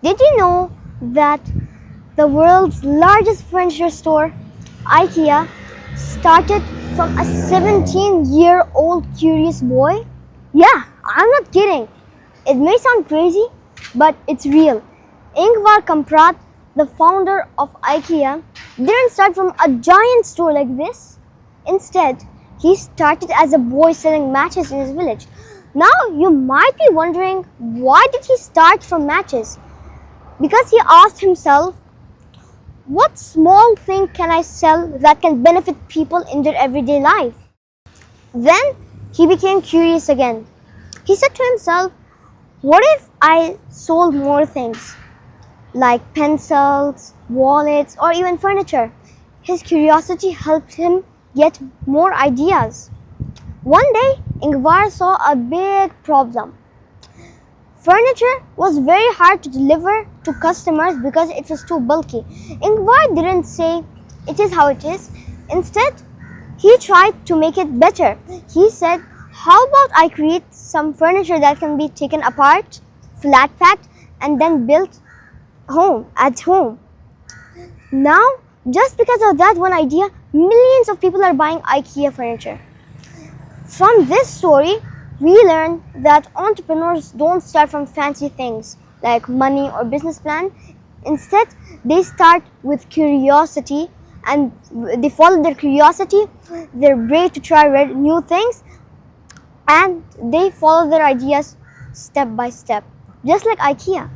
Did you know that the world's largest furniture store, IKEA, started from a 17-year-old curious boy? Yeah, I'm not kidding. It may sound crazy, but it's real. Ingvar Kamprad, the founder of IKEA, didn't start from a giant store like this. Instead, he started as a boy selling matches in his village. Now, you might be wondering, why did he start from matches? Because he asked himself, what small thing can I sell that can benefit people in their everyday life? Then he became curious again. He said to himself, what if I sold more things like pencils, wallets, or even furniture? His curiosity helped him get more ideas. One day, Ingvar saw a big problem. Furniture was very hard to deliver to customers because it was too bulky. Ingvar didn't say, it is how it is. Instead, he tried to make it better. He said, how about I create some furniture that can be taken apart, flat packed, and then built at home. Now, just because of that one idea, millions of people are buying IKEA furniture. From this story, we learn that entrepreneurs don't start from fancy things like money or business plan. Instead, they start with curiosity, and they follow their curiosity. They're brave to try new things, and they follow their ideas step by step, just like IKEA.